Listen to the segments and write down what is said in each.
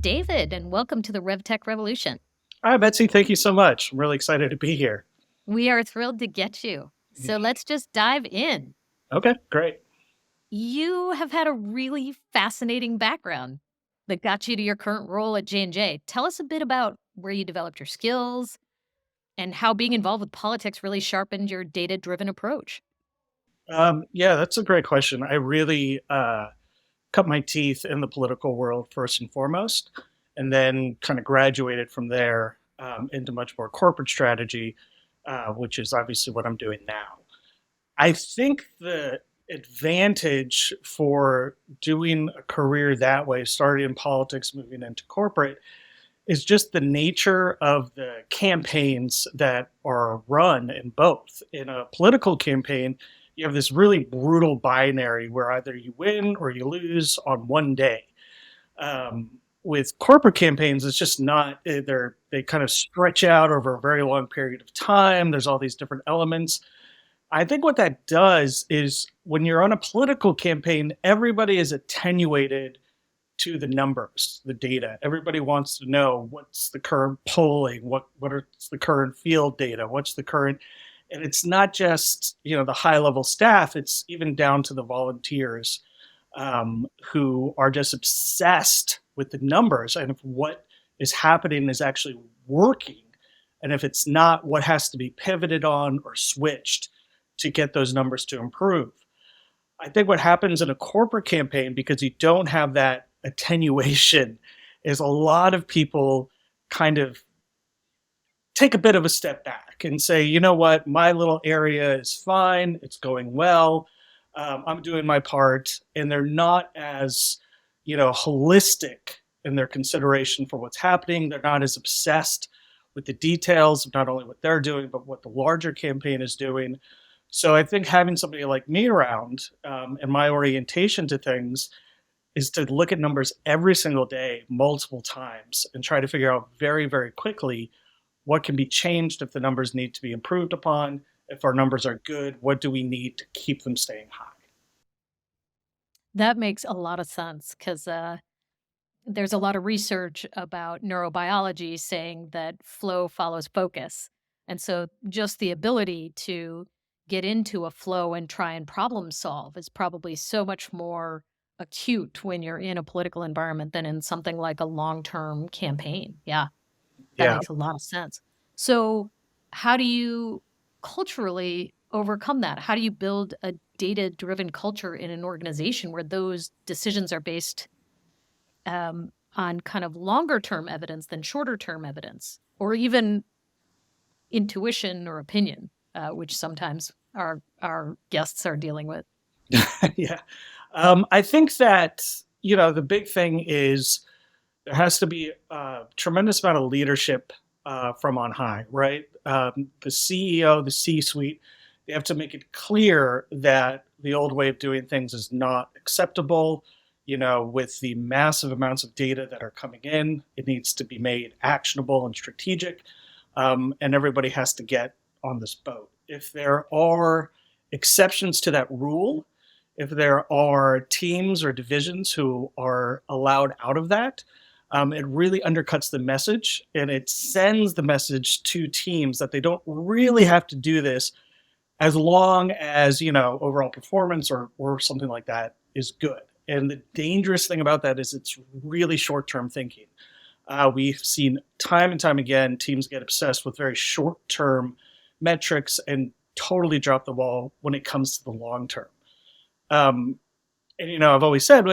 David, and welcome to the RevTech Revolution. Hi, Betsy. Thank you so much. I'm really excited to be here. We are thrilled to get you. So let's just dive in. Okay, great. You have had a really fascinating background that got you to your current role at J&J. Tell us a bit about where you developed your skills and how being involved with politics really sharpened your data-driven approach. Yeah, that's a great question. I really cut my teeth in the political world first and foremost, and then kind of graduated from there into much more corporate strategy, which is obviously what I'm doing now. I think the advantage for doing a career that way, starting in politics, moving into corporate, is just the nature of the campaigns that are run in both. In a political campaign, you have this really brutal binary where either you win or you lose on one day. With corporate campaigns, it's just not, they kind of stretch out over a very long period of time. There's all these different elements. I think what that does is when you're on a political campaign, everybody is attenuated to the numbers, the data. Everybody wants to know what's the current polling, what is the current field data, what's the current, and it's not just the high level staff. It's even down to the volunteers who are just obsessed with the numbers and if what is happening is actually working, and if it's not, what has to be pivoted on or switched to get those numbers to improve. I think what happens in a corporate campaign, because you don't have that attenuation, is a lot of people kind of take a bit of a step back and say, you know what, my little area is fine, it's going well, I'm doing my part, and they're not as holistic in their consideration for what's happening. They're not as obsessed with the details of not only what they're doing, but what the larger campaign is doing. So I think having somebody like me around and my orientation to things is to look at numbers every single day, multiple times, and try to figure out very, very quickly what can be changed if the numbers need to be improved upon. If our numbers are good, what do we need to keep them staying high? That makes a lot of sense because there's a lot of research about neurobiology saying that flow follows focus. And so just the ability to get into a flow and try and problem solve is probably so much more acute when you're in a political environment than in something like a long-term campaign. Yeah, that Yeah. makes a lot of sense. So how do you culturally overcome that? How do you build a data-driven culture in an organization where those decisions are based on kind of longer term evidence than shorter term evidence, or even intuition or opinion, which sometimes our guests are dealing with? Yeah. I think that, the big thing is there has to be a tremendous amount of leadership from on high, right? The CEO, the C suite, they have to make it clear that the old way of doing things is not acceptable. With the massive amounts of data that are coming in, it needs to be made actionable and strategic. And everybody has to get on this boat. If there are exceptions to that rule, if there are teams or divisions who are allowed out of that, it really undercuts the message, and it sends the message to teams that they don't really have to do this as long as overall performance or something like that is good. And the dangerous thing about that is it's really short-term thinking. We've seen time and time again teams get obsessed with very short-term metrics and totally drop the ball when it comes to the long term. And I've always said,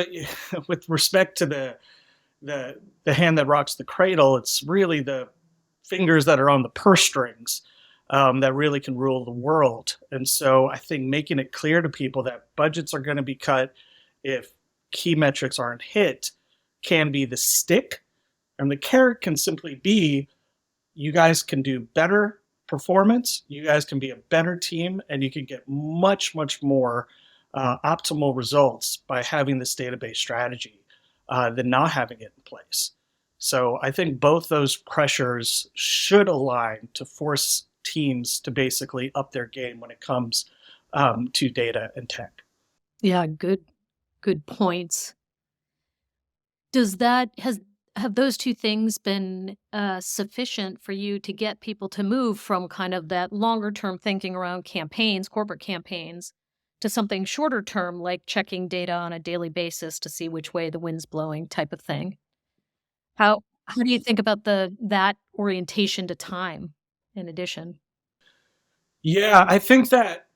with respect to the hand that rocks the cradle, it's really the fingers that are on the purse strings that really can rule the world. And so I think making it clear to people that budgets are going to be cut if key metrics aren't hit can be the stick, and the carrot can simply be, you guys can do better performance, you guys can be a better team, and you can get much, much more optimal results by having this database strategy than not having it in place. So I think both those pressures should align to force teams to basically up their game when it comes to data and tech. Yeah, good points. Has have those two things been sufficient for you to get people to move from kind of that longer term thinking around campaigns, corporate campaigns, to something shorter term, like checking data on a daily basis to see which way the wind's blowing type of thing? How do you think about that orientation to time in addition? Yeah, I think that,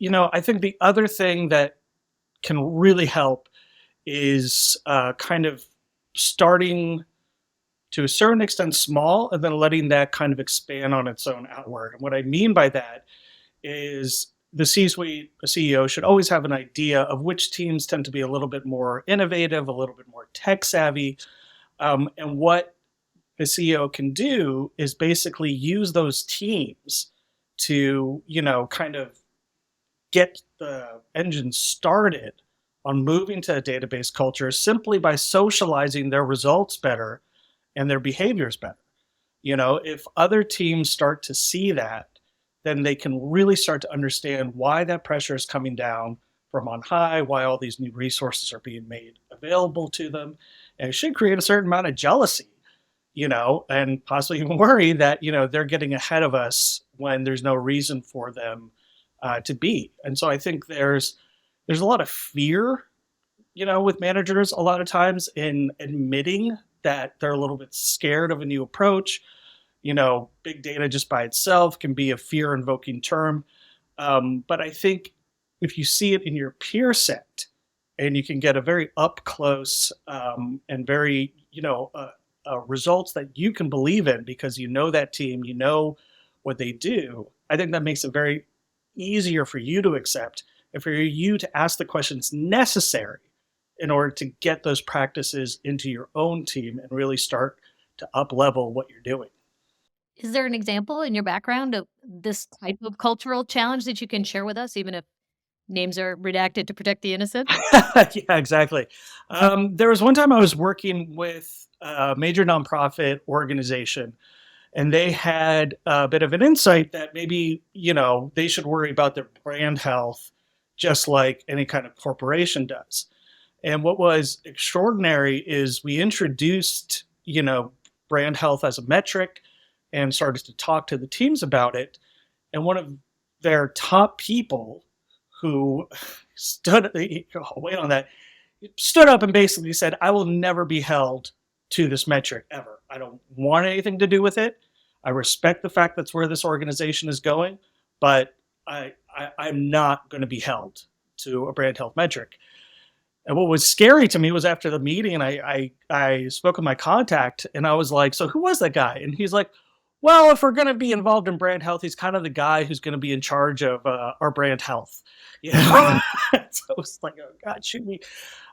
I think the other thing that can really help is kind of starting to a certain extent small and then letting that kind of expand on its own outward. And what I mean by that is the C-suite, a CEO should always have an idea of which teams tend to be a little bit more innovative, a little bit more tech savvy, and what the CEO can do is basically use those teams to, kind of get the engine started on moving to a database culture simply by socializing their results better and their behaviors better. If other teams start to see that, then they can really start to understand why that pressure is coming down from on high, why all these new resources are being made available to them. And it should create a certain amount of jealousy, and possibly even worry that, they're getting ahead of us when there's no reason for them to be. And so I think there's a lot of fear, with managers a lot of times in admitting that they're a little bit scared of a new approach. Big data just by itself can be a fear invoking term. But I think if you see it in your peer set and you can get a very up close and very, results that you can believe in because you know that team, you know what they do, I think that makes it very easier for you to accept and for you to ask the questions necessary in order to get those practices into your own team and really start to up level what you're doing. Is there an example in your background of this type of cultural challenge that you can share with us, even if names are redacted to protect the innocent? Yeah, exactly. There was one time I was working with a major nonprofit organization, and they had a bit of an insight that maybe, they should worry about their brand health just like any kind of corporation does. And what was extraordinary is we introduced, brand health as a metric and started to talk to the teams about it. And one of their top people who stood, wait on that, stood up and basically said, I will never be held to this metric ever. I don't want anything to do with it. I respect the fact that's where this organization is going, but I'm not going to be held to a brand health metric. And what was scary to me was after the meeting, and I spoke with my contact, and I was like, "So who was that guy?" And he's like, "Well, if we're going to be involved in brand health, he's kind of the guy who's going to be in charge of our brand health." So I was like, "Oh God, shoot me!"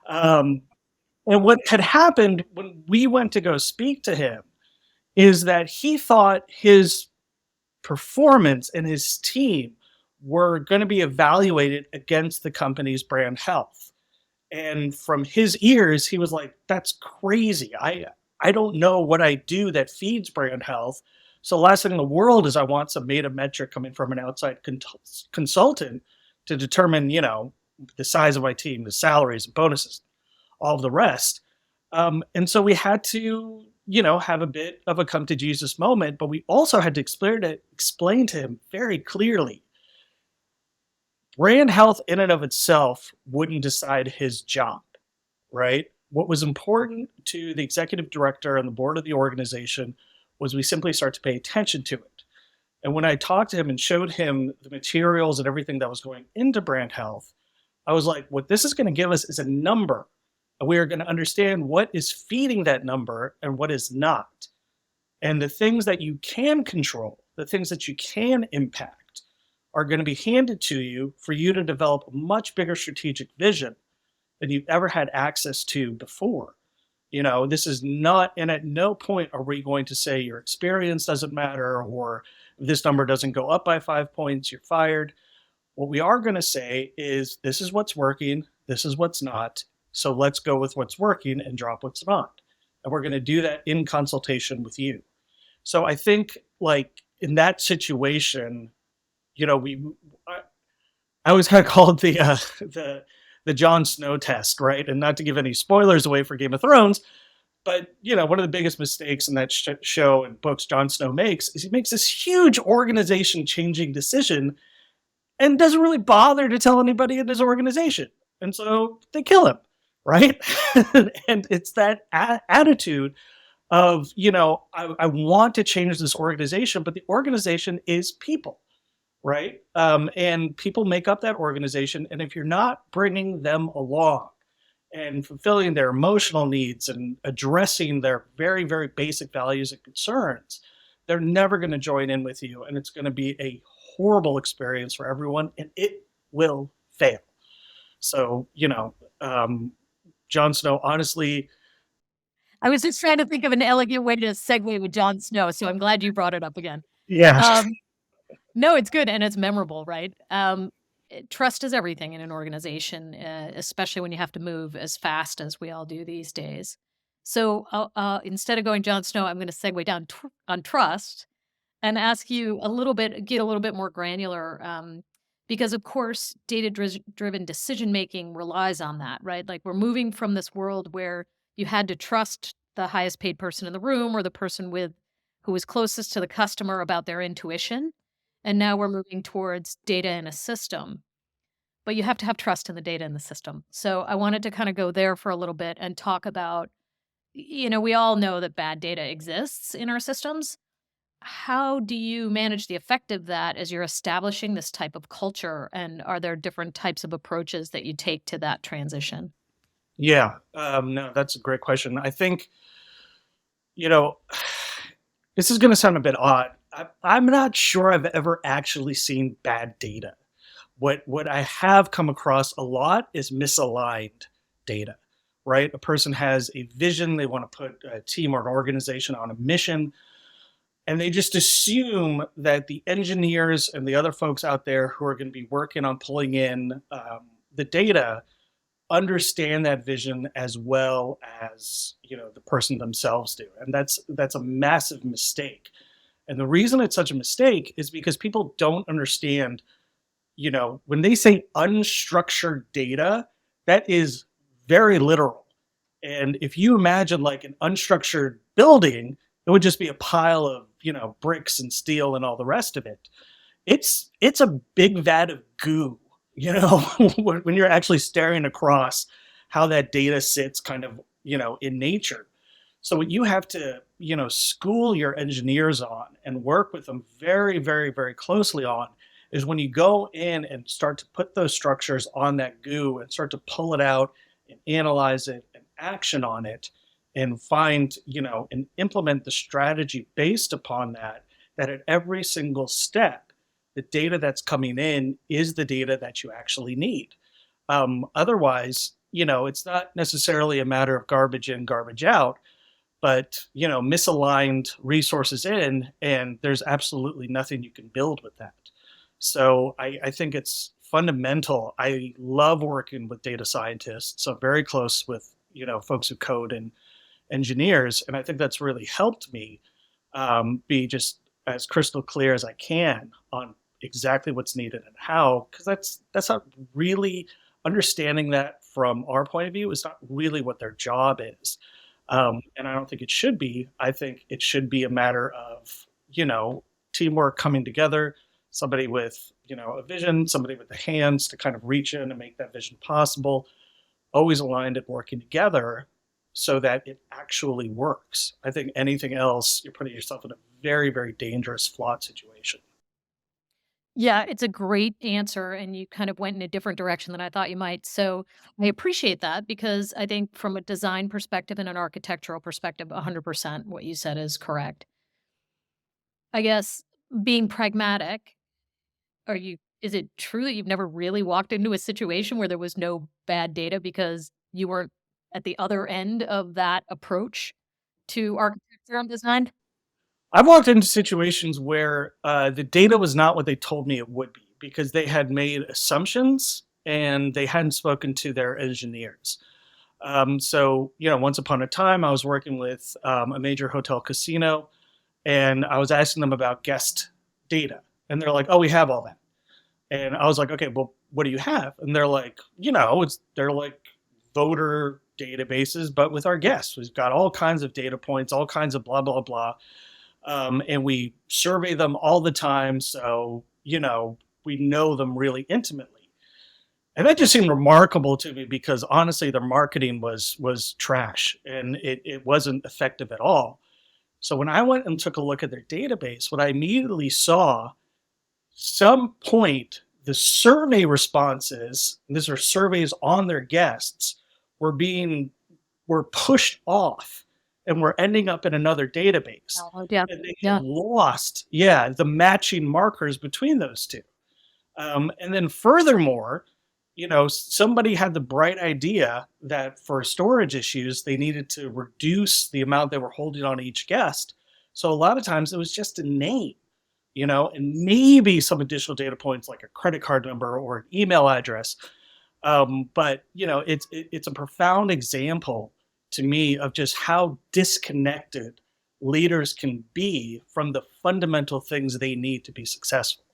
Um, and what had happened when we went to go speak to him is that he thought his performance and his team were going to be evaluated against the company's brand health. And from his ears, he was like, "That's crazy. I don't know what I do that feeds brand health. So the last thing in the world is I want some meta metric coming from an outside consultant to determine, the size of my team, the salaries and bonuses, all of the rest." And so we had to, have a bit of a come to Jesus moment, but we also had to explain to him very clearly brand health in and of itself wouldn't decide his job, right? What was important to the executive director and the board of the organization was we simply start to pay attention to it. And when I talked to him and showed him the materials and everything that was going into brand health, I was like, what this is going to give us is a number. And we are going to understand what is feeding that number and what is not. And the things that you can control, the things that you can impact, are going to be handed to you for you to develop a much bigger strategic vision than you've ever had access to before. This is not, and at no point are we going to say your experience doesn't matter or if this number doesn't go up by 5 points, you're fired. What we are going to say is this is what's working, this is what's not. So let's go with what's working and drop what's not. And we're going to do that in consultation with you. So I think like in that situation, we I always had called the the Jon Snow test, right? And not to give any spoilers away for Game of Thrones, but one of the biggest mistakes in that show and books Jon Snow makes is he makes this huge organization-changing decision and doesn't really bother to tell anybody in his organization, and so they kill him, right? And it's that attitude of I want to change this organization, but the organization is people, right? And people make up that organization, and if you're not bringing them along and fulfilling their emotional needs and addressing their very, very basic values and concerns, they're never going to join in with you. And it's going to be a horrible experience for everyone, and it will fail. So, Jon Snow, honestly, I was just trying to think of an elegant way to segue with Jon Snow, so I'm glad you brought it up again. yeah. No, it's good and it's memorable, right? Trust is everything in an organization, especially when you have to move as fast as we all do these days. So instead of going Jon Snow, I'm going to segue down on trust and ask you get a little bit more granular, because of course, data-driven decision making relies on that, right? Like we're moving from this world where you had to trust the highest paid person in the room or the person who was closest to the customer about their intuition, and now we're moving towards data in a system. But you have to have trust in the data in the system. So I wanted to kind of go there for a little bit and talk about, we all know that bad data exists in our systems. How do you manage the effect of that as you're establishing this type of culture? And are there different types of approaches that you take to that transition? Yeah. No, that's a great question. I think, you know, this is going to sound a bit odd. I'm not sure I've ever actually seen bad data. What I have come across a lot is misaligned data, right? A person has a vision, they want to put a team or an organization on a mission, and they just assume that the engineers and the other folks out there who are going to be working on pulling in the data understand that vision as well as the person themselves do, and that's a massive mistake. And the reason it's such a mistake is because people don't understand, when they say unstructured data, that is very literal. And if you imagine like an unstructured building, it would just be a pile of bricks and steel and all the rest of it. It's a big vat of goo, when you're actually staring across how that data sits kind of in nature. So what you have to school your engineers on and work with them very, very, very closely on is when you go in and start to put those structures on that goo and start to pull it out and analyze it and action on it and find, and implement the strategy based upon that, that at every single step, the data that's coming in is the data that you actually need. Otherwise, it's not necessarily a matter of garbage in, garbage out, but misaligned resources in, and there's absolutely nothing you can build with that. So I think it's fundamental. I love working with data scientists. So I'm very close with folks who code and engineers, and I think that's really helped me be just as crystal clear as I can on exactly what's needed and how, because that's not really understanding that from our point of view is not really what their job is. And I don't think it should be. I think it should be a matter of, teamwork coming together, somebody with, a vision, somebody with the hands to kind of reach in and make that vision possible, always aligned and working together so that it actually works. I think anything else, you're putting yourself in a very, very dangerous, flawed situation. Yeah, it's a great answer, and you kind of went in a different direction than I thought you might. So I appreciate that because I think from a design perspective and an architectural perspective, 100% what you said is correct. I guess being pragmatic, is it true that you've never really walked into a situation where there was no bad data because you weren't at the other end of that approach to architecture and design? I've walked into situations where the data was not what they told me it would be because they had made assumptions and they hadn't spoken to their engineers. So, once upon a time, I was working with a major hotel casino and I was asking them about guest data. And they're like, oh, we have all that. And I was like, okay, well, what do you have? And they're like, they're like voter databases, but with our guests. We've got all kinds of data points, all kinds of blah, blah, blah. And we survey them all the time. So, we know them really intimately. And that just seemed remarkable to me because honestly, their marketing was trash and it wasn't effective at all. So when I went and took a look at their database, what I immediately saw, some point, the survey responses, and these are surveys on their guests, were being were pushed off and were ending up in another database. Oh, yeah. And they had Yeah. lost, yeah, the matching markers between those two. And then furthermore, somebody had the bright idea that for storage issues, they needed to reduce the amount they were holding on each guest. So a lot of times it was just a name, and maybe some additional data points like a credit card number or an email address. But it's a profound example to me of just how disconnected leaders can be from the fundamental things they need to be successful.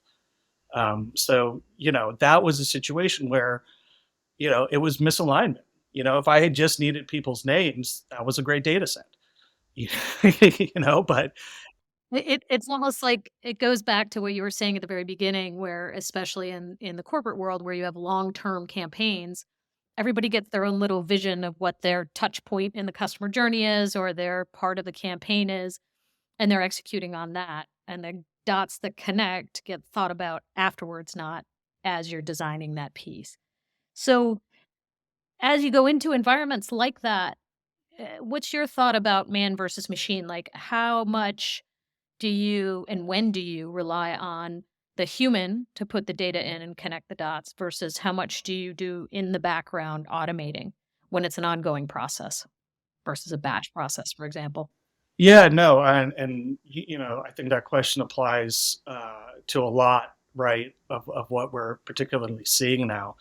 So, that was a situation where, it was misalignment. If I had just needed people's names, that was a great data set. But It's almost like it goes back to what you were saying at the very beginning, where especially in the corporate world where you have long-term campaigns, everybody gets their own little vision of what their touch point in the customer journey is or their part of the campaign is, and they're executing on that. And the dots that connect get thought about afterwards, not as you're designing that piece. So as you go into environments like that, what's your thought about man versus machine? Like how much do you and when do you rely on the human to put the data in and connect the dots versus how much do you do in the background automating when it's an ongoing process versus a batch process, for example? yeah, no, and I think that question applies to a lot, right, of what we're particularly seeing now.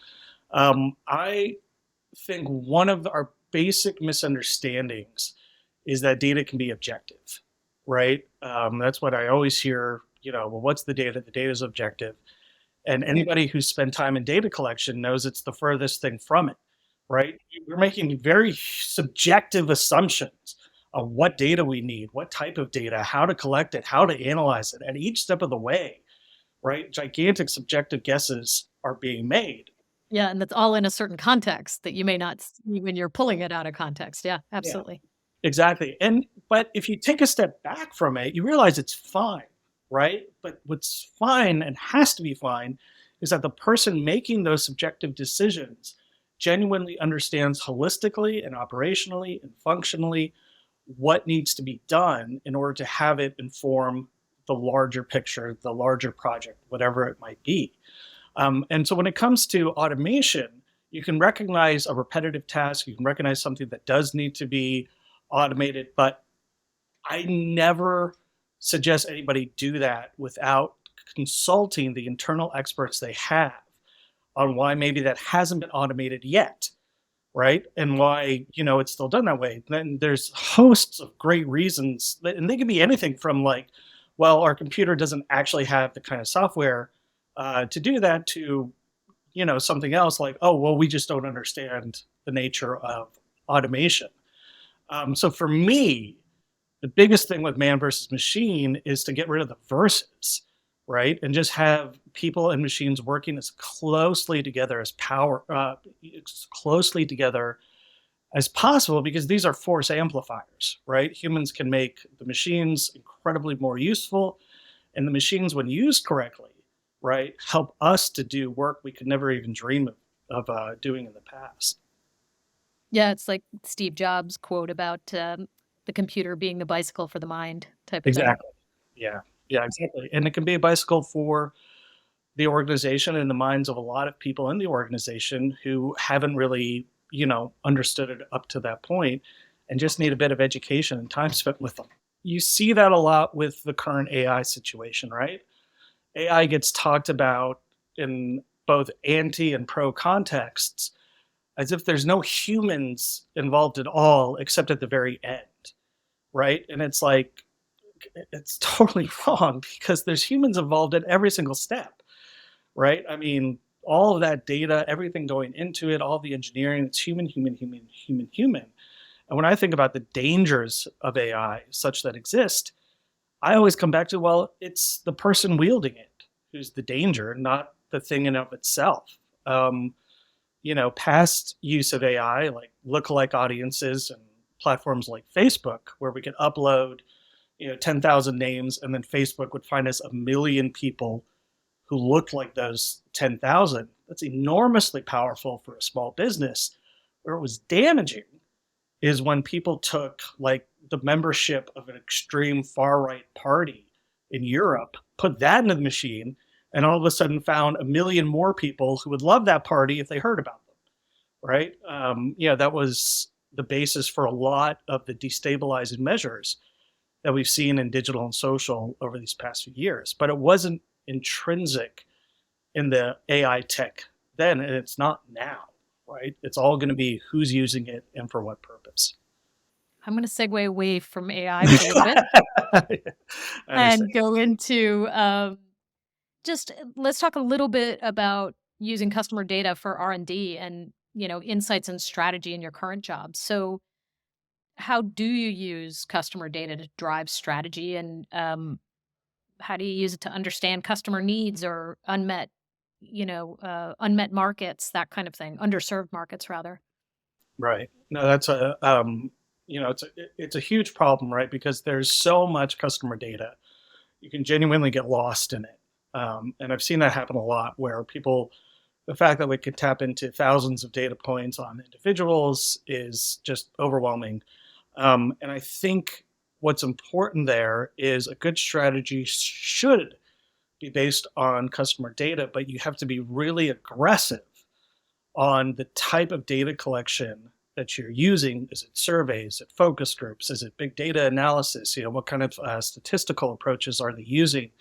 I think one of our basic misunderstandings is that data can be objective, right? That's what I always hear. Well, what's the data? The data is objective, and anybody who's spent time in data collection knows it's the furthest thing from it, right? We're making very subjective assumptions of what data we need, what type of data, how to collect it, how to analyze it, at each step of the way, right? Gigantic subjective guesses are being made. Yeah, and that's all in a certain context that you may not see when you're pulling it out of context. Yeah, Yeah. absolutely. Exactly. But if you take a step back from it, you realize it's fine, right? But what's fine and has to be fine is that the person making those subjective decisions genuinely understands holistically and operationally and functionally what needs to be done in order to have it inform the larger picture, the larger project, whatever it might be. And so when it comes to automation, you can recognize a repetitive task, you can recognize something that does need to be automated, but I never suggest anybody do that without consulting the internal experts they have on why maybe that hasn't been automated yet, right? And why, it's still done that way. Then there's hosts of great reasons, and they can be anything from like, well, our computer doesn't actually have the kind of software to do that to, something else like, oh, well, we just don't understand the nature of automation. So for me, the biggest thing with man versus machine is to get rid of the versus, right? And just have people and machines working as closely together as closely together as possible, because these are force amplifiers, right? Humans can make the machines incredibly more useful, and the machines, when used correctly, right, help us to do work we could never even dream of doing in the past. Yeah, it's like Steve Jobs' quote about the computer being the bicycle for the mind type of thing. Exactly. Yeah. Yeah, exactly. And it can be a bicycle for the organization and the minds of a lot of people in the organization who haven't really, understood it up to that point and just need a bit of education and time spent with them. You see that a lot with the current AI situation, right? AI gets talked about in both anti and pro contexts as if there's no humans involved at all except at the very end, right? And it's like, it's totally wrong because there's humans involved at every single step, right? I mean, all of that data, everything going into it, all the engineering, it's human, human, human, human, human. And when I think about the dangers of AI such that exist, I always come back to, well, it's the person wielding it who's the danger, not the thing in of itself. Um, past use of AI, like lookalike audiences and platforms like Facebook, where we could upload, 10,000 names, and then Facebook would find us a million people who looked like those 10,000. That's enormously powerful for a small business. Where it was damaging is when people took like the membership of an extreme far right party in Europe, put that into the machine, and all of a sudden found a million more people who would love that party if they heard about them. Right? That was the basis for a lot of the destabilizing measures that we've seen in digital and social over these past few years. But it wasn't intrinsic in the AI tech then, and it's not now, right? It's all going to be who's using it and for what purpose. I'm going to segue away from AI for a little bit I understand. and go into just let's talk a little bit about using customer data for R&D and, insights and strategy in your current job. So, how do you use customer data to drive strategy, and how do you use it to understand customer needs or unmet markets, that kind of thing, underserved markets rather? Right. No, that's it's a huge problem, right? Because there's so much customer data, you can genuinely get lost in it. And I've seen that happen a lot, where people, the fact that we could tap into thousands of data points on individuals is just overwhelming. And I think what's important there is a good strategy should be based on customer data, but you have to be really aggressive on the type of data collection that you're using. Is it surveys? Is it focus groups? Is it big data analysis? What kind of statistical approaches are they using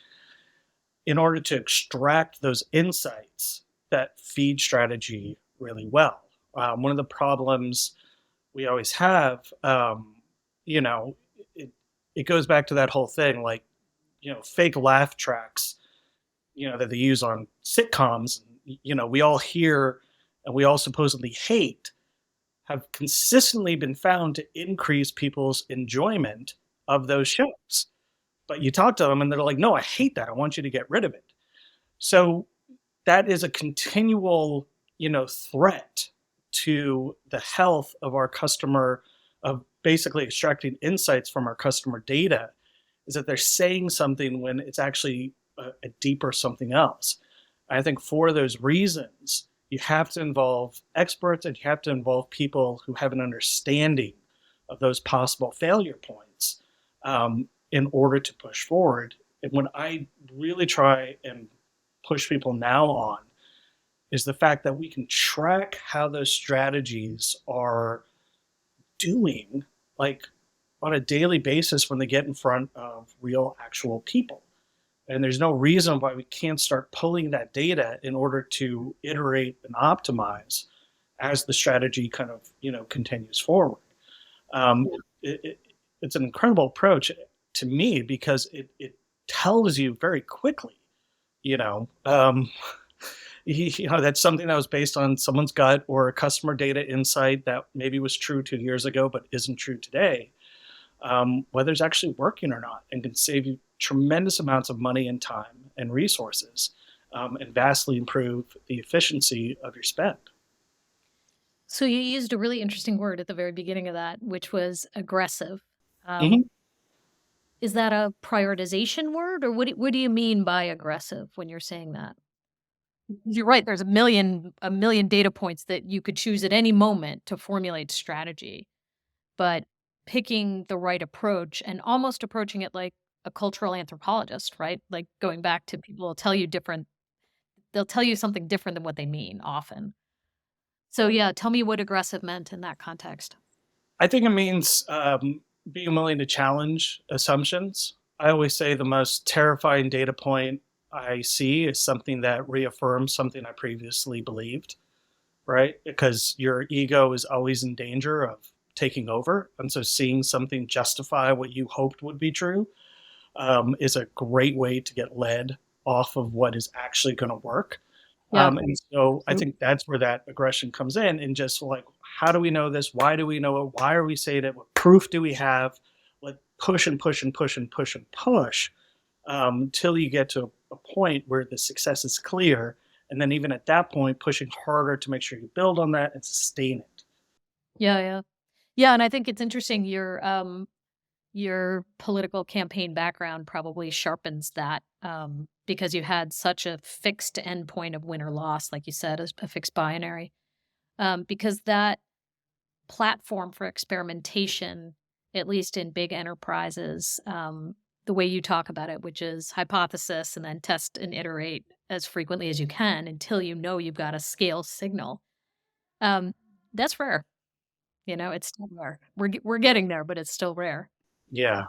in order to extract those insights that feed strategy really well? One of the problems we always have, you know, it, it goes back to that whole thing, like, fake laugh tracks, that they use on sitcoms. We all hear and we all supposedly hate have consistently been found to increase people's enjoyment of those shows. But you talk to them and they're like, no, I hate that. I want you to get rid of it. So that is a continual, threat to the health of our customer, of basically extracting insights from our customer data, is that they're saying something when it's actually a deeper something else. I think for those reasons, you have to involve experts and you have to involve people who have an understanding of those possible failure points, in order to push forward. And what I really try and push people now on is the fact that we can track how those strategies are doing, like on a daily basis when they get in front of real actual people. And there's no reason why we can't start pulling that data in order to iterate and optimize as the strategy kind of, continues forward. Um, it, it, it's an incredible approach to me because it tells you very quickly, you know, um, that's something that was based on someone's gut or a customer data insight that maybe was true 2 years ago but isn't true today, whether it's actually working or not, and can save you tremendous amounts of money and time and resources, and vastly improve the efficiency of your spend. So you used a really interesting word at the very beginning of that, which was aggressive. Um, Hmm. is that a prioritization word, or what do you mean by aggressive when you're saying that? You're right. There's a million data points that you could choose at any moment to formulate strategy, but picking the right approach and almost approaching it like a cultural anthropologist, right? Like going back to people will tell you different. They'll tell you something different than what they mean often. So yeah, tell me what aggressive meant in that context. I think it means being willing to challenge assumptions. I always say the most terrifying data point I see is something that reaffirms something I previously believed, right? Because your ego is always in danger of taking over. And so seeing something justify what you hoped would be true, is a great way to get led off of what is actually going to work. Yeah. And so I So think that's where that aggression comes in, and just like, how do we know this? Why do we know it? Why are we saying it? What proof do we have? Like push and push and push and push and push until you get to a point where the success is clear. And then even at that point, pushing harder to make sure you build on that and sustain it. yeah, yeah. Yeah, and I think it's interesting your political campaign background probably sharpens that, because you had such a fixed endpoint of win or loss, like you said, as a fixed binary. Because that platform for experimentation, at least in big enterprises, the way you talk about it, which is hypothesis and then test and iterate as frequently as you can until you know you've got a scale signal. Um, that's rare. It's still rare. We're getting there, but it's still rare. Yeah,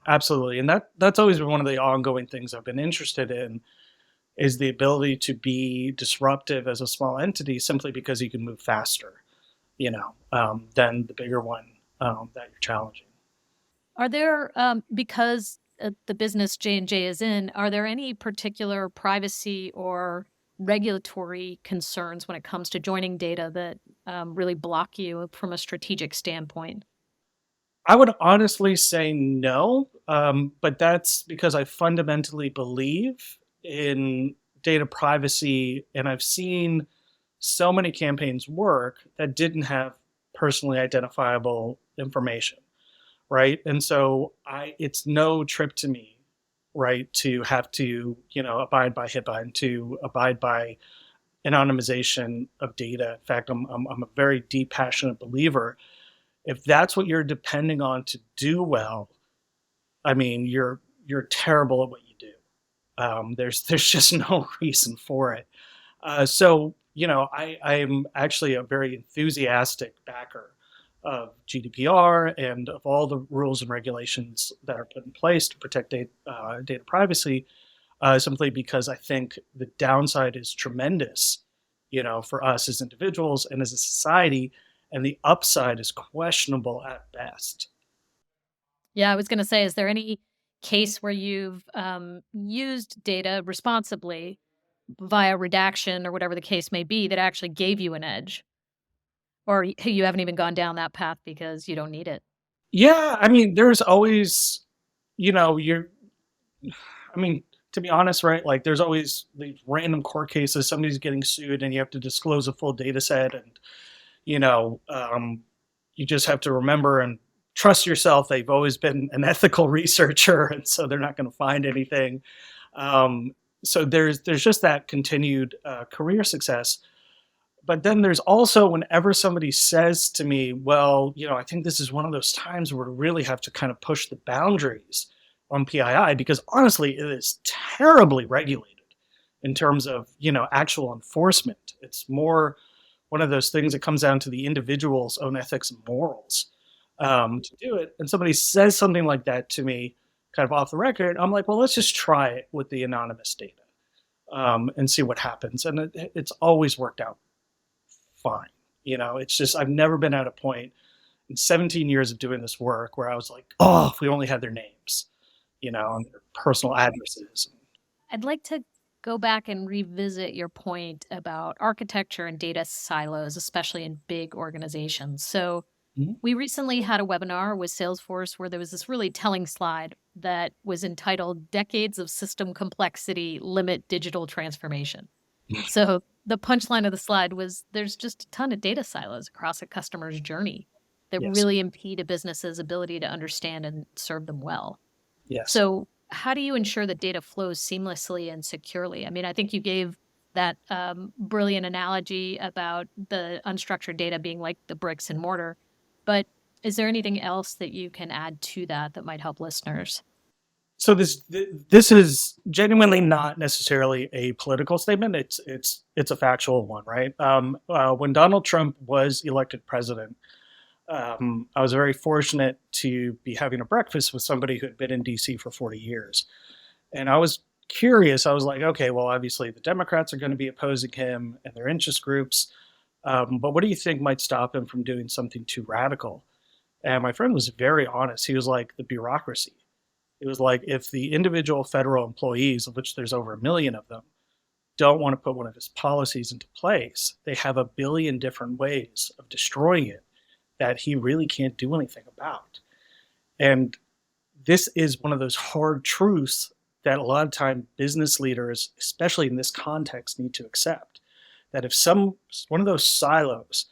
absolutely. And that's always been one of the ongoing things I've been interested in, is the ability to be disruptive as a small entity simply because you can move faster, than the bigger one that you're challenging. Are there, because the business J&J is in, are there any particular privacy or regulatory concerns when it comes to joining data that really block you from a strategic standpoint? I would honestly say no, but that's because I fundamentally believe in data privacy, and I've seen so many campaigns work that didn't have personally identifiable information, right? And so it's no trip to me, right, to have to abide by HIPAA and to abide by anonymization of data. In fact, I'm a very deep, passionate believer. If that's what you're depending on to do well, I mean, you're terrible at what you do. There's just no reason for it. So I'm actually a very enthusiastic backer of GDPR and of all the rules and regulations that are put in place to protect data privacy, simply because I think the downside is tremendous, for us as individuals and as a society, and the upside is questionable at best. Yeah, I was going to say, is there any case where you've used data responsibly via redaction or whatever the case may be that actually gave you an edge? Or you haven't even gone down that path because you don't need it? Yeah, I mean, there's always, you're, I mean, to be honest, right? Like, there's always these random court cases. Somebody's getting sued, and you have to disclose a full data set, and you know, um, you just have to remember and trust yourself. They've always been an ethical researcher, and so they're not going to find anything. Um, so there's just that continued career success. But then there's also whenever somebody says to me, well, I think this is one of those times where we really have to kind of push the boundaries on PII, because honestly, it is terribly regulated in terms of, actual enforcement. It's more one of those things that comes down to the individual's own ethics and morals to do it. And somebody says something like that to me, kind of off the record, I'm like, well, let's just try it with the anonymous data and see what happens. And it's always worked out fine. It's just I've never been at a point in 17 years of doing this work where I was like, oh, if we only had their names, and their personal addresses. I'd like to go back and revisit your point about architecture and data silos, especially in big organizations. So, Mhm. we recently had a webinar with Salesforce where there was this really telling slide that was entitled Decades of System Complexity Limit Digital Transformation. So, the punchline of the slide was there's just a ton of data silos across a customer's journey that Yes. really impede a business's ability to understand and serve them well. Yes. So, how do you ensure that data flows seamlessly and securely? I mean, I think you gave that brilliant analogy about the unstructured data being like the bricks and mortar. But is there anything else that you can add to that that might help listeners? So this is genuinely not necessarily a political statement. It's a factual one, right? When Donald Trump was elected president, I was very fortunate to be having a breakfast with somebody who had been in DC for 40 years. And I was curious. I was like, okay, well, obviously the Democrats are going to be opposing him and their interest groups. But what do you think might stop him from doing something too radical? And my friend was very honest. He was like, the bureaucracy. It was like if the individual federal employees, of which there's over 1 million of them, don't want to put one of his policies into place, they have a billion different ways of destroying it that he really can't do anything about. And this is one of those hard truths that a lot of time business leaders, especially in this context, need to accept. That if one of those silos,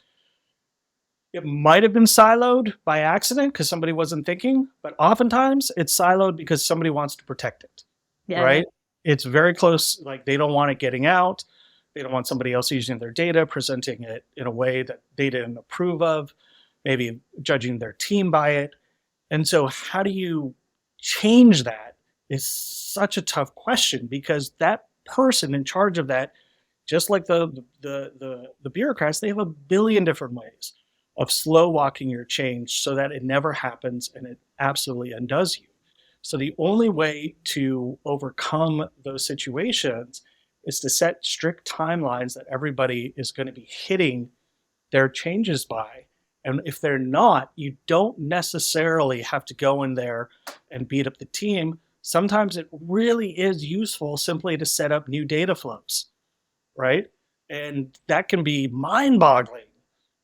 it might have been siloed by accident because somebody wasn't thinking, but oftentimes it's siloed because somebody wants to protect it, Yeah, yeah. right? It's very close, like they don't want it getting out. They don't want somebody else using their data, presenting it in a way that they didn't approve of, maybe judging their team by it. And so how do you change that is such a tough question, because that person in charge of that, just like the bureaucrats, they have a billion different ways of slow walking your change so that it never happens and it absolutely undoes you. So the only way to overcome those situations is to set strict timelines that everybody is going to be hitting their changes by. And if they're not, you don't necessarily have to go in there and beat up the team. Sometimes it really is useful simply to set up new data flows, right? And that can be mind-boggling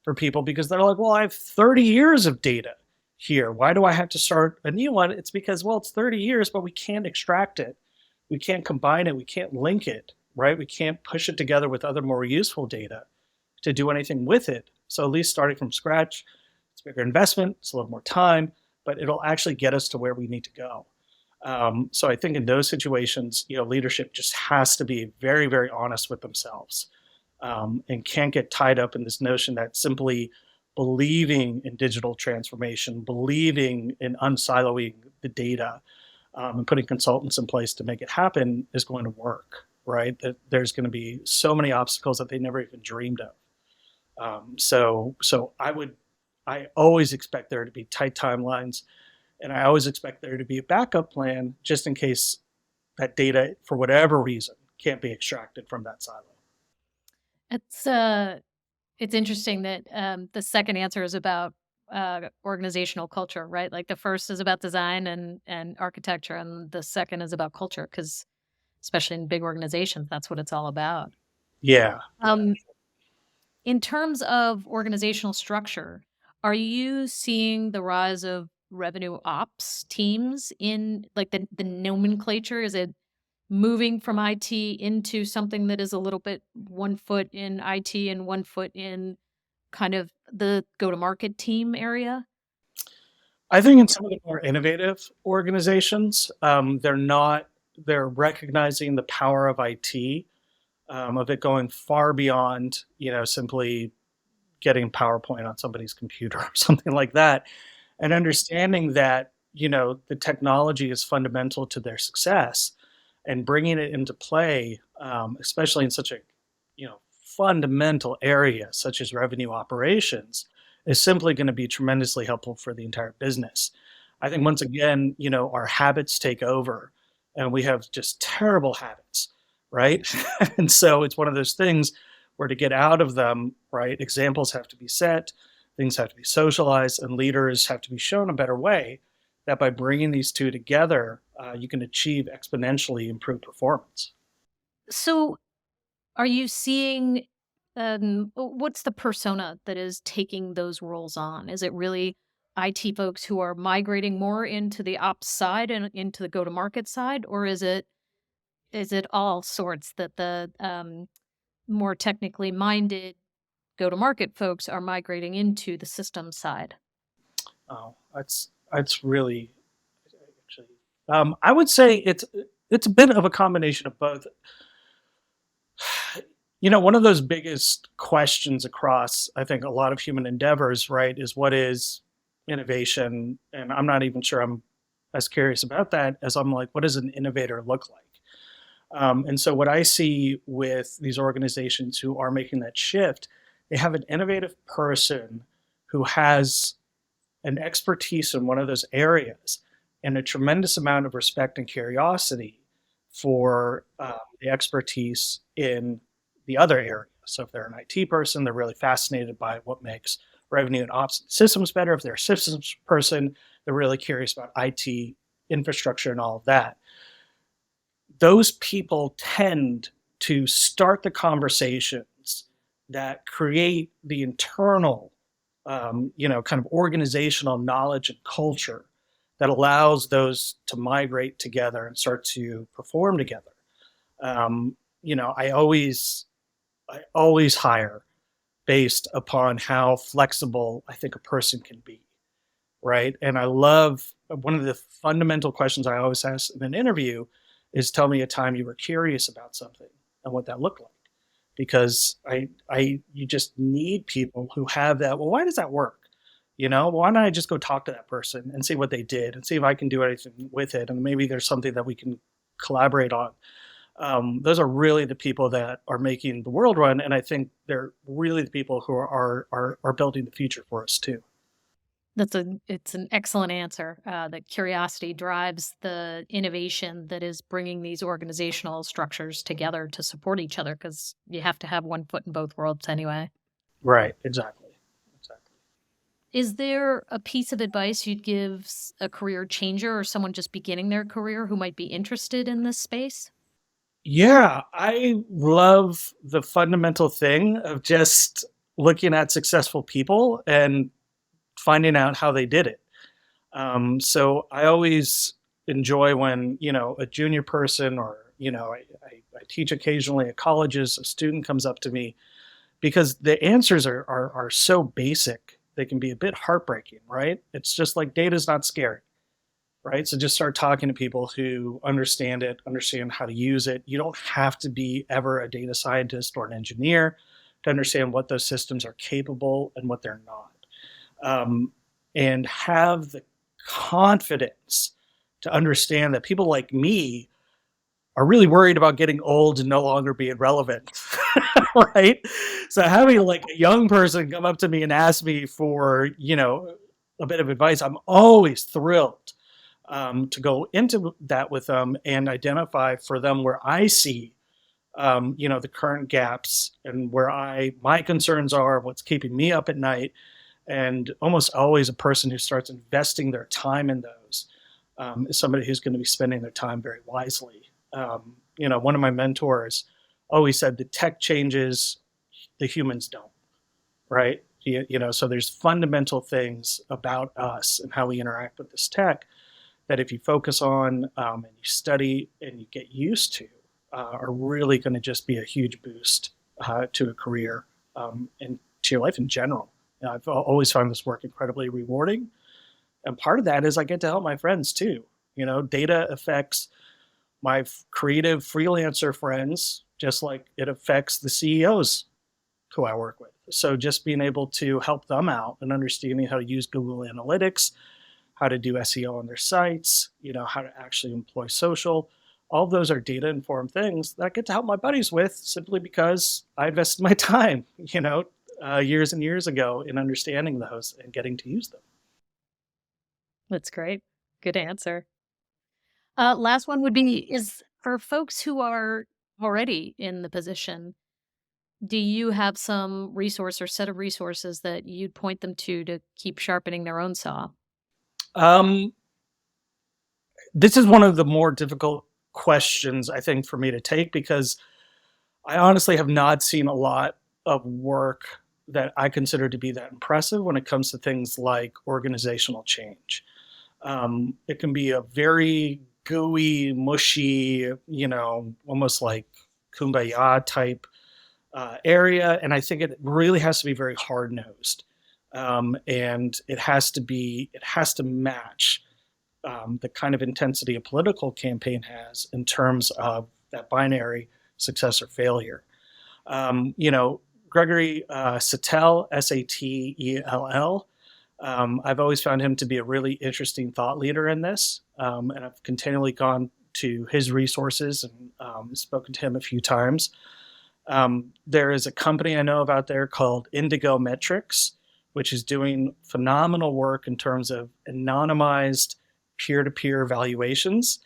for people because they're like, well, I have 30 years of data here. Why do I have to start a new one? It's because, well, it's 30 years, but we can't extract it. We can't combine it. We can't link it, right? We can't push it together with other more useful data to do anything with it. So at least starting from scratch, it's a bigger investment, it's a little more time, but it'll actually get us to where we need to go. So I think in those situations, leadership just has to be very, very honest with themselves, and can't get tied up in this notion that simply believing in digital transformation, believing in unsiloing the data, and putting consultants in place to make it happen is going to work, right? That there's going to be so many obstacles that they never even dreamed of. So I always expect there to be tight timelines, and I always expect there to be a backup plan just in case that data, for whatever reason, can't be extracted from that silo. It's uh it's interesting that the second answer is about organizational culture, right? Like the first is about design and architecture, and the second is about culture, because especially in big organizations, that's what it's all about. Yeah. Um, in terms of organizational structure, are you seeing the rise of revenue ops teams in like the nomenclature? Is it moving from IT into something that is a little bit one foot in IT and one foot in kind of the go-to-market team area? I think in some of the more innovative organizations, they're recognizing the power of IT, of it going far beyond, simply getting PowerPoint on somebody's computer or something like that, and understanding that, the technology is fundamental to their success, and bringing it into play, especially in such a, fundamental area such as revenue operations, is simply going to be tremendously helpful for the entire business. I think once again, our habits take over and we have just terrible habits, right? And so it's one of those things where to get out of them, right, examples have to be set, things have to be socialized, and leaders have to be shown a better way that by bringing these two together, you can achieve exponentially improved performance. So, are you seeing what's the persona that is taking those roles on? Is it really IT folks who are migrating more into the ops side and into the go-to-market side, or is it all sorts that the more technically minded go-to-market folks are migrating into the system side? Oh, that's really actually. I would say it's a bit of a combination of both. One of those biggest questions across, I think, a lot of human endeavors, right, is what is innovation? And I'm not even sure I'm as curious about that as I'm like, what does an innovator look like? And so, what I see with these organizations who are making that shift, they have an innovative person who has an expertise in one of those areas and a tremendous amount of respect and curiosity for the expertise in the other area. So if they're an IT person, they're really fascinated by what makes revenue and ops systems better. If they're a systems person, they're really curious about IT infrastructure and all of that. Those people tend to start the conversations that create the internal, kind of organizational knowledge and culture that allows those to migrate together and start to perform together. Um, I always hire based upon how flexible I think a person can be, right? And I love one of the fundamental questions I always ask in an interview is tell me a time you were curious about something and what that looked like. Because you just need people who have that. Well, why does that work? Why don't I just go talk to that person and see what they did and see if I can do anything with it? And maybe there's something that we can collaborate on. Those are really the people that are making the world run, and I think they're really the people who are building the future for us too. It's an excellent answer. That curiosity drives the innovation that is bringing these organizational structures together to support each other, because you have to have one foot in both worlds anyway. Right. Exactly. Exactly. Is there a piece of advice you'd give a career changer or someone just beginning their career who might be interested in this space? Yeah, I love the fundamental thing of just looking at successful people and finding out how they did it. So I always enjoy when, a junior person or, I teach occasionally at colleges, a student comes up to me because the answers are so basic. They can be a bit heartbreaking, right? It's just like data's not scary, right? So just start talking to people who understand it, understand how to use it. You don't have to be ever a data scientist or an engineer to understand what those systems are capable and what they're not. And have the confidence to understand that people like me are really worried about getting old and no longer being relevant, right? So having like a young person come up to me and ask me for, a bit of advice, I'm always thrilled to go into that with them and identify for them where I see, the current gaps and where my concerns are, what's keeping me up at night, and almost always a person who starts investing their time in those is somebody who's going to be spending their time very wisely. One of my mentors always said the tech changes, the humans don't, right? So there's fundamental things about us and how we interact with this tech that if you focus on and you study and you get used to, are really going to just be a huge boost to a career and to your life in general. I've always found this work incredibly rewarding. And part of that is I get to help my friends too. Data affects my creative freelancer friends, just like it affects the CEOs who I work with. So just being able to help them out and understanding how to use Google Analytics, how to do SEO on their sites, how to actually employ social. All of those are data informed things that I get to help my buddies with simply because I invested my time, years and years ago in understanding those and getting to use them. That's great. Good answer. Last one would be, is for folks who are already in the position, do you have some resource or set of resources that you'd point them to keep sharpening their own saw? Um, this is one of the more difficult questions, I think, for me to take because I honestly have not seen a lot of work that I consider to be that impressive when it comes to things like organizational change. It can be a very gooey, mushy, almost like kumbaya type area, and I think it really has to be very hard nosed, and it has to match the kind of intensity a political campaign has in terms of that binary success or failure. Gregory Satell, Satell. I've always found him to be a really interesting thought leader in this, and I've continually gone to his resources and spoken to him a few times. There is a company I know of out there called Indigo Metrics, which is doing phenomenal work in terms of anonymized peer-to-peer valuations,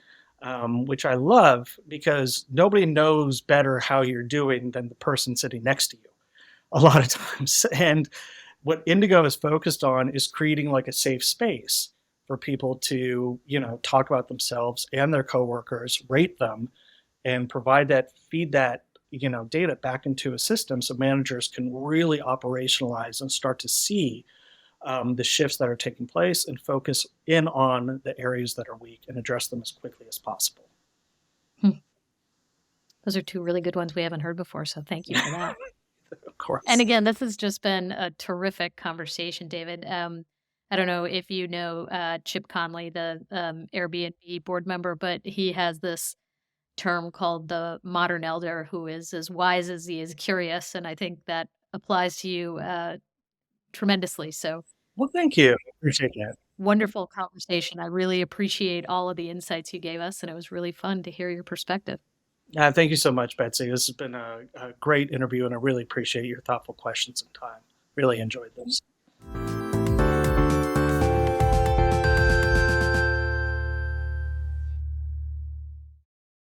which I love because nobody knows better how you're doing than the person sitting next to you a lot of times. And what Indigo is focused on is creating like a safe space for people to, talk about themselves and their coworkers, rate them, and provide that, feed that, data back into a system so managers can really operationalize and start to see the shifts that are taking place and focus in on the areas that are weak and address them as quickly as possible. Hmm. Those are two really good ones we haven't heard before, so thank you for that. Of And course. again, this has just been a terrific conversation, David. I don't know if you know Chip Conley, the Airbnb board member, but he has this term called the modern elder who is as wise as he is curious. And I think that applies to you tremendously. So, Well, thank you. Appreciate that. wonderful conversation. I really appreciate all of the insights you gave us, and it was really fun to hear your perspective. Thank you so much, Betsy. This has been a great interview, and I really appreciate your thoughtful questions and time. Really enjoyed this.